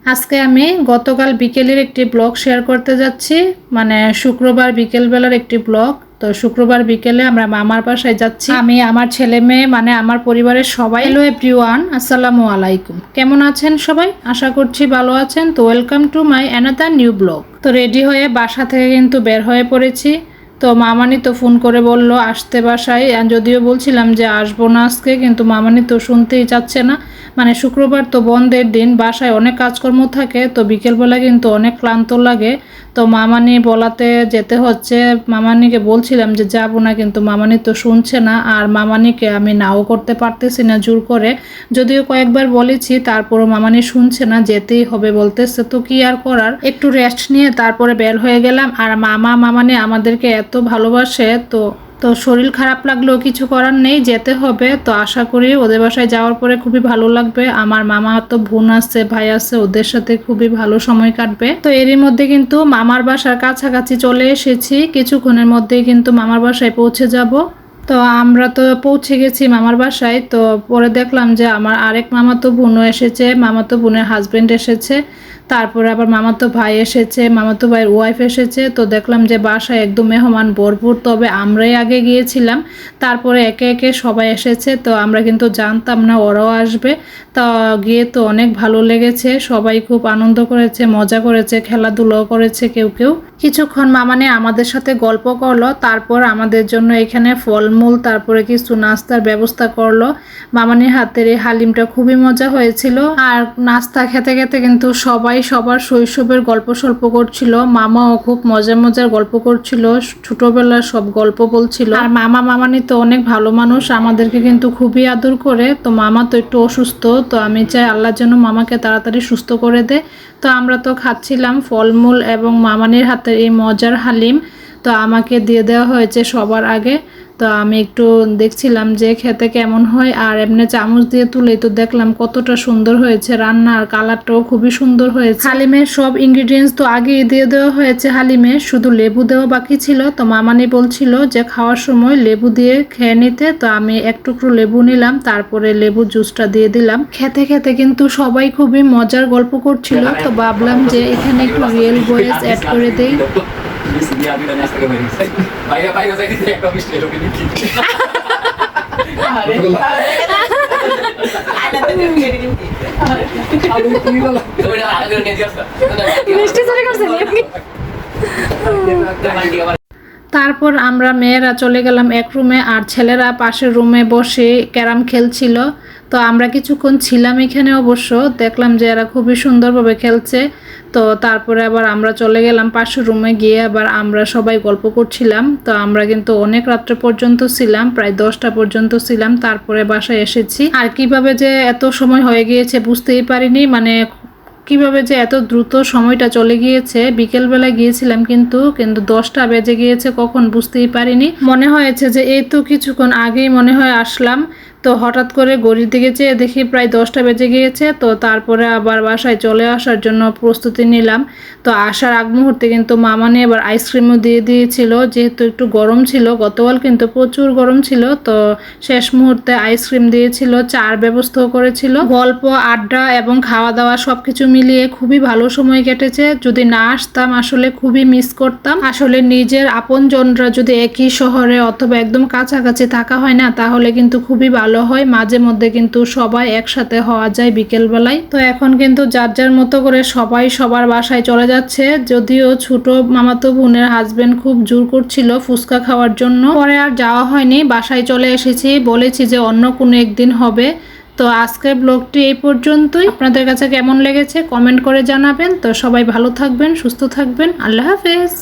আজকে আমি গতকাল বিকেলের একটি ব্লগ শেয়ার করতে যাচ্ছি, মানে শুক্রবার বিকেলবেলার একটি ব্লগ। তো শুক্রবার বিকেলে আমরা মামার বাসায় যাচ্ছি, আমি আমার ছেলে মেয়ে মানে আমার পরিবারের সবাই। হ্যালো এভরিওয়ান, আসসালামু আলাইকুম। কেমন আছেন সবাই? আশা করছি ভালো আছেন। তো welcome to my another new blog. তো রেডি হয়ে বাসা থেকে কিন্তু বের হয়ে পড়েছি। তো মামানি তো ফোন করে বলল আসতে বাসায়, যদিও বলছিলাম যে আসবো না আজকে, কিন্তু মামানি তো শুনতেই চাচ্ছে না। মানে শুক্রবার তো বন্ধের দিন, বাসায় অনেক কাজকর্ম থাকে, তো বিকেলবেলা কিন্তু অনেক ক্লান্ত লাগে। তো মামানি বলাতে যেতে হচ্ছে। মামানিকে বলছিলাম যে যাবো না, কিন্তু মামানি তো শুনছে না, আর মামানিকে আমি নাও করতে পারতেছি না জোর করে। যদিও কয়েকবার বলেছি, তারপরও মামানি শুনছে না, যেতেই হবে বলতেছে। তো কি আর করার, একটু রেস্ট নিয়ে তারপরে বের হয়ে গেলাম। আর মামানি আমাদেরকে এত ভালোবাসে, তো শরীর খারাপ লাগলেও কিছু করার নেই, যেতে হবে। তো আশা করি ওদের বাসায় যাওয়ার পরে খুবই ভালো লাগবে। আমার মামা তো বোন আছে, ভাই আছে, ওদের সাথে খুবই ভালো সময় কাটবে। তো এরই মধ্যে কিন্তু মামার বাসার কাছাকাছি চলে এসেছি, কিছুক্ষণের মধ্যেই কিন্তু মামার বাসায় পৌঁছে যাব। তো আমরা তো পৌঁছে গেছি মামার বাসায়। তো পরে দেখলাম যে আমার আরেক মামাতো বোনও এসেছে, মামাতো বোনের হাজবেন্ড এসেছে, তারপরে আবার মামাতো ভাই এসেছে, মামাতো ভাইয়ের ওয়াইফ এসেছে। তো দেখলাম যে বাসায় একদম মেহমান ভরপুর। তবে আমরাই আগে গিয়েছিলাম, তারপরে একে একে সবাই এসেছে। তো আমরা কিন্তু জানতাম না ওরাও আসবে। তা গিয়ে তো অনেক ভালো লেগেছে, সবাই খুব আনন্দ করেছে, মজা করেছে, খেলাধুলাও করেছে কেউ কেউ। কিছুক্ষণ মামানে আমাদের সাথে গল্প করলো, তারপর আমাদের জন্য এখানে ফলমূল তারপরে কিছু নাস্তার ব্যবস্থা করলো। মামানির হাতের এই হালিমটা খুবই মজা হয়েছিল। আর নাস্তা খেতে খেতে কিন্তু সবাই সবার শৈশবের গল্প সল্প করছিল। মামাও খুব মজার গল্প করছিল, ছোটবেলার সব গল্প বলছিল। আর মামানি তো অনেক ভালো মানুষ, আমাদেরকে কিন্তু খুবই আদর করে। তো মামা তো একটু অসুস্থ, তো আমি চাই আল্লাহর জন্য মামাকে তাড়াতাড়ি সুস্থ করে দে। তো আমরা তো খাচ্ছিলাম ফলমূল এবং মামানির হাতের এই মজার হালিম। তো আমাকে দিয়ে দেওয়া হয়েছে সবার আগে। তো আমি একটু দেখছিলাম যে খেতে কেমন হয়, আর এমনি চামচ দিয়ে তুলেই তো দেখলাম কতটা সুন্দর হয়েছে রান্না, আর কালারটাও খুবই সুন্দর হয়েছে। হালিমের সব ইনগ্রিডিয়েন্টস তো আগেই দিয়ে দেওয়া হয়েছে হালিমে, শুধু লেবু দেওয়া বাকি ছিল। তো মামানি বলছিল যে খাওয়ার সময় লেবু দিয়ে খেয়ে নিতে। তো আমি এক টুকরো লেবু নিলাম, তারপরে লেবু জুসটা দিয়ে দিলাম। খেতে খেতে কিন্তু সবাই খুবই মজার গল্প করছিল। তো ভাবলাম যে এখানে একটু রিয়েল ভয়েস অ্যাড করে দেই। তারপর আমরা মেয়েরা চলে গেলাম এক রুমে, আর ছেলেরা পাশের রুমে বসে ক্যারাম খেলছিল। তো আমরা কিছুক্ষণ ছিলাম এখানে, অবশ্য দেখলাম যে এরা খুবই সুন্দরভাবে খেলছে। তো তারপরে আবার আমরা চলে গেলাম পাশের রুমে, গিয়ে আবার আমরা সবাই গল্প করছিলাম। তো আমরা কিন্তু অনেক রাত্রে পর্যন্ত ছিলাম, প্রায় 10টা পর্যন্ত ছিলাম, তারপরে বাসায় এসেছি। আর কিভাবে যে এত সময় হয়ে গিয়েছে বুঝতেই পারিনি, মানে কিভাবে যে এত দ্রুত সময়টা চলে গিয়েছে। বিকেলবেলা গিয়েছিলাম, কিন্তু 10টা বেজে গিয়েছে কখন বুঝতেই পারিনি। মনে হয়েছে যে এই তো কিছুক্ষণ আগেই মনে হয় আসলাম। তো হঠাৎ করে ঘড়ির দিকে চেয়ে দেখি প্রায় 10টা বেজে গিয়েছে। তো তারপরে আবার বাসায় চলে আসার জন্য প্রস্তুতি নিলাম। তো আসার আগ মুহূর্তে কিন্তু মামানি এবার আইসক্রিমও দিয়ে দিয়েছিল, যেহেতু একটু গরম ছিল, গতকাল কিন্তু প্রচুর গরম ছিল। তো শেষ মুহূর্তে আইসক্রিম দিয়েছিল, চার ব্যবস্থাও করেছিল। গল্প, আড্ডা এবং খাওয়া দাওয়া সবকিছু মিলিয়ে খুবই ভালো সময় কেটেছে। যদি না আসতাম আসলে খুবই মিস করতাম। আসলে নিজের আপনজনরা যদি একই শহরে অথবা একদম কাছাকাছি থাকা হয় না, তাহলে কিন্তু খুবই ভালো হয়। মাঝে মধ্যে কিন্তু সবাই একসাথে হওয়া যায় বিকেল বেলায়। তো এখন কিন্তু যার যার মতো করে সবাই সবার বাসায় চলে যাচ্ছে। যদিও ছোট মামাতো বোনের হাজবেন্ড খুব জোর করছিল ফুচকা খাওয়ার জন্য, পরে আর যাওয়া হয়নি, বাসায় চলে এসেছি। বলেছি যে অন্য কোনো একদিন হবে। তো আজকের ব্লগটি এই পর্যন্তই। আপনাদের কাছে কেমন লেগেছে কমেন্ট করে জানাবেন। তো সবাই ভালো থাকবেন, সুস্থ থাকবেন। আল্লাহ হাফেজ।